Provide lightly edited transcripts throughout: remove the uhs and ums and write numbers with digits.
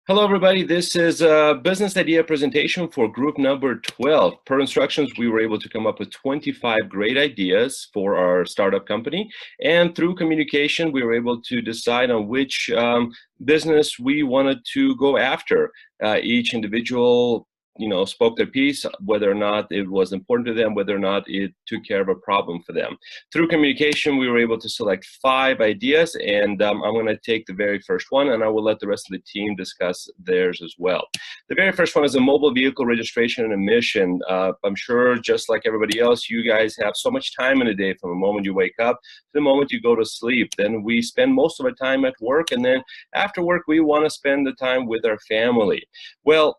Hello, everybody. This is a business idea presentation for group number 12. Per instructions, we were able to come up with 25 great ideas for our startup company. And through communication, we were able to decide on which business we wanted to go after. Each individual spoke their piece, whether or not it was important to them, whether or not it took care of a problem for them. Through communication, we were able to select 5 ideas, and I'm going to take the very first one, and I will let the rest of the team discuss theirs as well. The very first one is a mobile vehicle registration and emission. I'm sure, just like everybody else, you guys have so much time in a day from the moment you wake up to the moment you go to sleep. Then we spend most of our time at work, and then after work, we want to spend the time with our family. Well,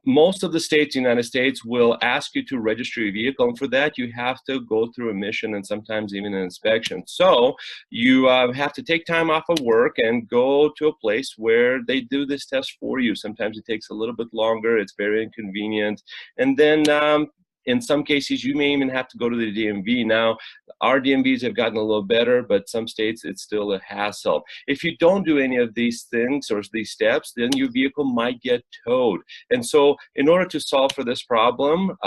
most of the states in the United States will ask you to register your vehicle, and for that you have to go through emission and sometimes even an inspection. So you have to take time off of work and go to a place where they do this test for you. Sometimes it takes a little bit longer, it's very inconvenient, and then in some cases, you may even have to go to the DMV. Now, our DMVs have gotten a little better, but some states, it's still a hassle. If you don't do any of these things or these steps, then your vehicle might get towed. And so in order to solve for this problem,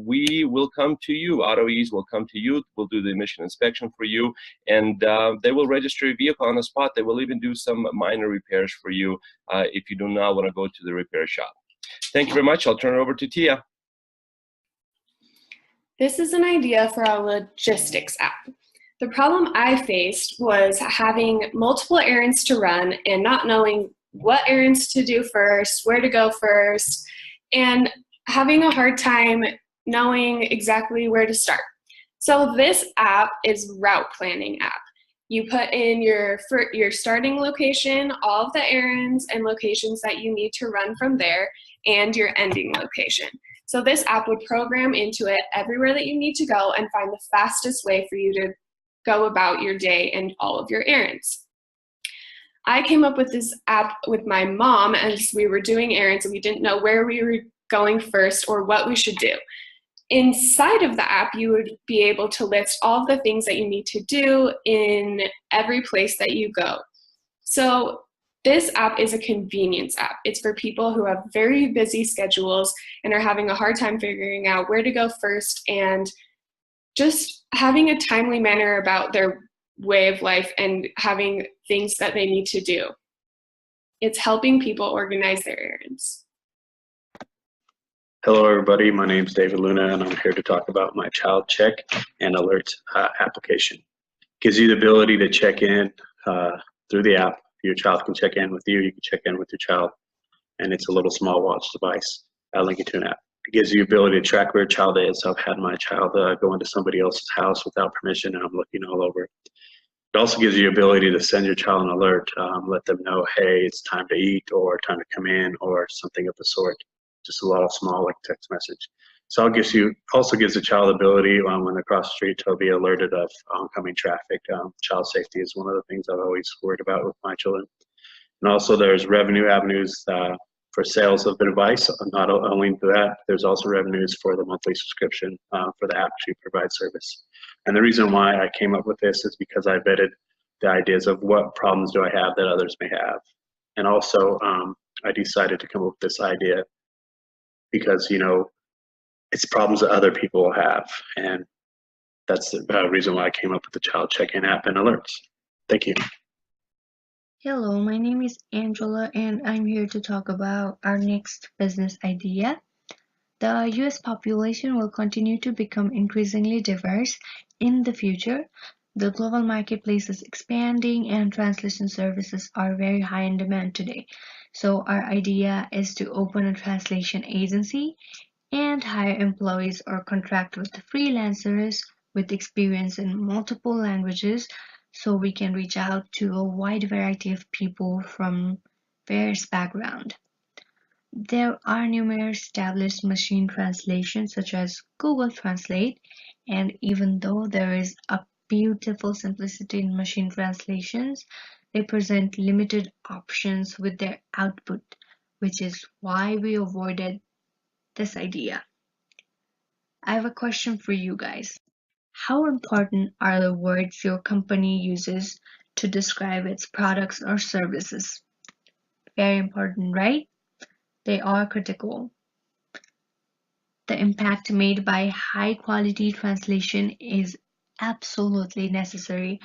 we will come to you. AutoEase will come to you. We'll do the emission inspection for you, and they will register your vehicle on the spot. They will even do some minor repairs for you if you do not want to go to the repair shop. Thank you very much. I'll turn it over to Tia. This is an idea for a logistics app. The problem I faced was having multiple errands to run and not knowing what errands to do first, where to go first, and having a hard time knowing exactly where to start. So this app is route planning app. You put in your starting location, all of the errands and locations that you need to run from there, and your ending location. So this app would program into it everywhere that you need to go and find the fastest way for you to go about your day and all of your errands. I came up with this app with my mom as we were doing errands and we didn't know where we were going first or what we should do. Inside of the app, you would be able to list all of the things that you need to do in every place that you go. So this app is a convenience app. It's for people who have very busy schedules and are having a hard time figuring out where to go first and just having a timely manner about their way of life and having things that they need to do. It's helping people organize their errands. Hello, everybody. My name is David Luna, and I'm here to talk about my child check and alert application. Gives you the ability to check in through the app. Your child can check in with you, you can check in with your child, and it's a little small watch device. I'll link it to an app. It gives you the ability to track where your child is. I've had my child go into somebody else's house without permission, and I'm looking all over. It also gives you the ability to send your child an alert, let them know, hey, it's time to eat, or time to come in, or something of the sort. Just a little small like text message. So it also gives the child the ability when they're across the street to be alerted of oncoming traffic. Child safety is one of the things I've always worried about with my children. And also there's revenue avenues for sales of the device. Not only that, there's also revenues for the monthly subscription for the app to provide service. And the reason why I came up with this is because I vetted the ideas of what problems do I have that others may have. And also I decided to come up with this idea because, it's problems that other people will have, and that's the reason why I came up with the child check-in app and alerts. Thank you. Hello, my name is Angela, and I'm here to talk about our next business idea. The US population will continue to become increasingly diverse in the future. The global marketplace is expanding, and translation services are very high in demand today. So our idea is to open a translation agency and hire employees or contract with freelancers with experience in multiple languages so we can reach out to a wide variety of people from various backgrounds. There are numerous established machine translations such as Google Translate, and even though there is a beautiful simplicity in machine translations, they present limited options with their output, which is why we avoided this idea. I have a question for you guys. How important are the words your company uses to describe its products or services? Very important, right? They are critical. The impact made by high quality translation is absolutely necessary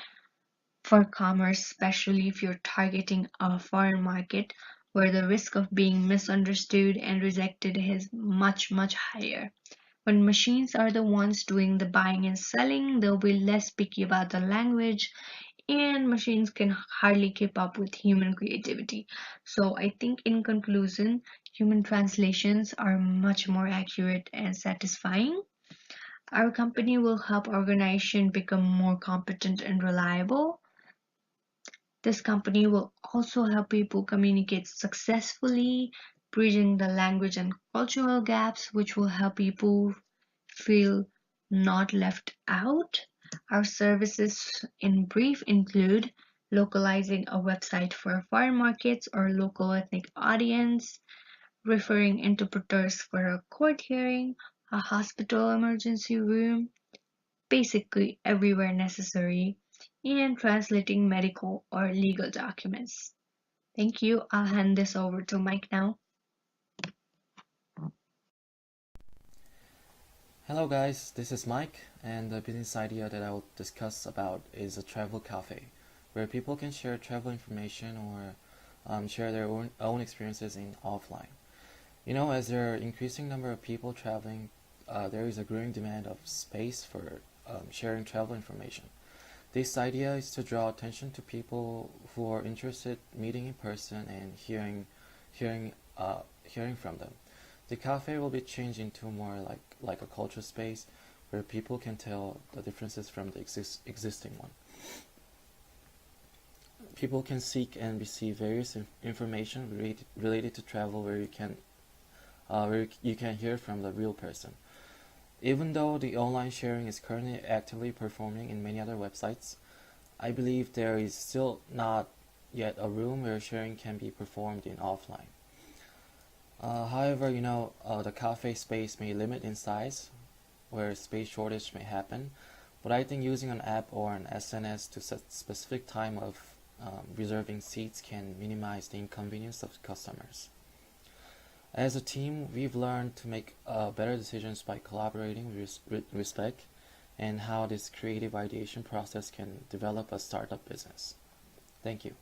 for commerce, especially if you're targeting a foreign market where the risk of being misunderstood and rejected is much, much higher. When machines are the ones doing the buying and selling, they'll be less picky about the language, and machines can hardly keep up with human creativity. So I think in conclusion, human translations are much more accurate and satisfying. Our company will help organizations become more competent and reliable. This company will also help people communicate successfully, bridging the language and cultural gaps, which will help people feel not left out. Our services in brief include localizing a website for foreign markets or local ethnic audience, referring interpreters for a court hearing, a hospital emergency room, basically everywhere necessary, and translating medical or legal documents. Thank you. I'll hand this over to Mike now. Hello guys, this is Mike, and the business idea that I will discuss about is a travel cafe, where people can share travel information or share their own experiences in offline. You know, as there are increasing number of people traveling, there is a growing demand of space for sharing travel information. This idea is to draw attention to people who are interested meeting in person and hearing from them. The cafe will be changed into more like a culture space where people can tell the differences from the existing one. People can seek and receive various information related to travel where you can hear from the real person. Even though the online sharing is currently actively performing in many other websites, I believe there is still not yet a room where sharing can be performed in offline. However, the cafe space may limit in size, where space shortage may happen, but I think using an app or an SNS to set specific time of reserving seats can minimize the inconvenience of customers. As a team, we've learned to make better decisions by collaborating with respect and how this creative ideation process can develop a startup business. Thank you.